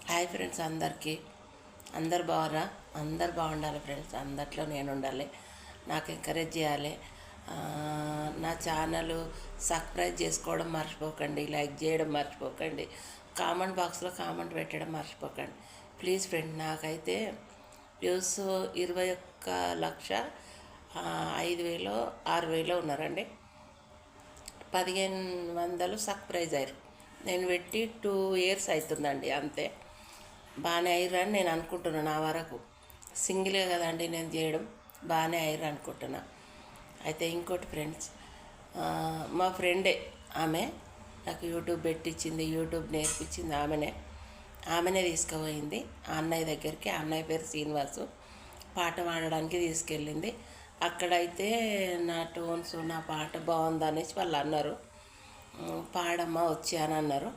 Hi friends, అందరు బాగురా. అందరు బాగుండాలి ఫ్రెండ్స్, అందట్లో నేను ఉండాలి. నాకు ఎంకరేజ్ చేయాలి. నా ఛానల్ సబ్స్క్రైబ్ చేసుకోవడం మర్చిపోకండి, లైక్ చేయడం మర్చిపోకండి, కామెంట్ బాక్స్లో కామెంట్ పెట్టడం మర్చిపోకండి ప్లీజ్ ఫ్రెండ్. నాకైతే వ్యూస్ 21,05,000 6,000 ఉన్నారండి. 1,500 సబ్స్క్రైబ్ అయ్యారు. నేను పెట్టి 2 years అవుతుందండి, అంతే. బాగానే అయ్యారని నేను అనుకుంటున్నాను. నా వరకు సింగిలే కదండి నేను చేయడం, బాగానే అయ్యారు అనుకుంటున్నా. అయితే ఇంకోటి ఫ్రెండ్స్, మా ఫ్రెండే ఆమె నాకు యూట్యూబ్ పెట్టించింది, యూట్యూబ్ నేర్పించింది ఆమెనే తీసుకుపోయింది ఆ అన్నయ్య దగ్గరికి. ఆ అన్నయ్య పేరు శ్రీనివాసు. పాట పాడడానికి తీసుకెళ్ళింది. అక్కడైతే నా టోన్స్, నా పాట బాగుందనేసి వాళ్ళు అన్నారు. పాడమ్మా వచ్చి అని అన్నారు.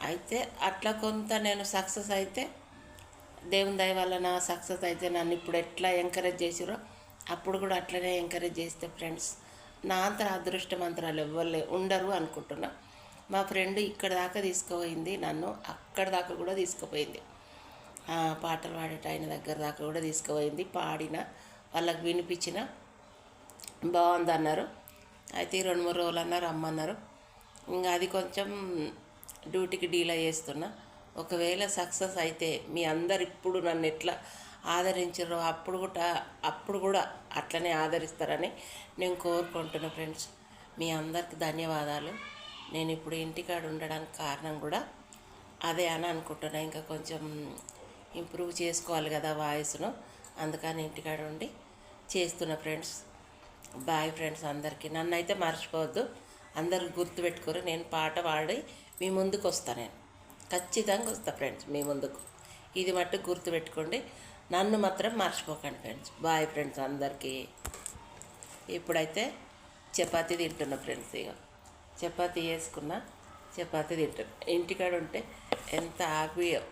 అయితే అట్లా కొంత నేను సక్సెస్ అయితే, దేవుని దయ వల్ల నా సక్సెస్ అయితే నన్ను ఇప్పుడు ఎట్లా ఎంకరేజ్ చేసిరో అప్పుడు కూడా అట్లనే ఎంకరేజ్ చేస్తే ఫ్రెండ్స్, నా అంత అదృష్టవంతరాలు ఎవ్వరు ఉండరు అనుకుంటున్నా. మా ఫ్రెండ్ ఇక్కడ దాకా తీసుకుపోయింది నన్ను, అక్కడి దాకా కూడా తీసుకుపోయింది. పాటలు పాడేట ఆయన దగ్గర దాకా కూడా తీసుకుపోయింది. పాడిన వాళ్ళకి వినిపించిన బాగుందన్నారు. అయితే 2-3 రోజులు అన్నారు రమ్మన్నారు. ఇంకా అది కొంచెం డ్యూటీకి డీలే చేస్తున్నా. ఒకవేళ సక్సెస్ అయితే మీ అందరు ఇప్పుడు నన్ను ఎట్లా ఆదరించారో అప్పుడు కూడా అట్లనే ఆదరిస్తారని నేను కోరుకుంటున్నా ఫ్రెండ్స్. మీ అందరికి ధన్యవాదాలు. నేను ఇప్పుడు ఇంటికాడ ఉండడానికి కారణం కూడా అదే అని అనుకుంటున్నా. ఇంకా కొంచెం ఇంప్రూవ్ చేసుకోవాలి కదా వాయిస్ను, అందుకని ఇంటికాడ ఉండి చేస్తున్నా ఫ్రెండ్స్. బాయ్ ఫ్రెండ్స్ అందరికీ. నన్ను అయితే మర్చిపోవద్దు, అందరు గుర్తుపెట్టుకోరు. నేను పాట పాడి మీ ముందుకు వస్తాను, నేను ఖచ్చితంగా వస్తా ఫ్రెండ్స్ మీ ముందుకు. ఇది మట్టుకు గుర్తుపెట్టుకోండి, నన్ను మాత్రం మర్చిపోకండి ఫ్రెండ్స్. బాయ్ ఫ్రెండ్స్ అందరికీ. ఇప్పుడైతే చపాతీ తింటున్నా ఫ్రెండ్స్. ఇక చపాతీ వేసుకున్నా, చపాతీ తింటున్నా. ఇంటికాడ ఉంటే ఎంత హ్యాపీయో.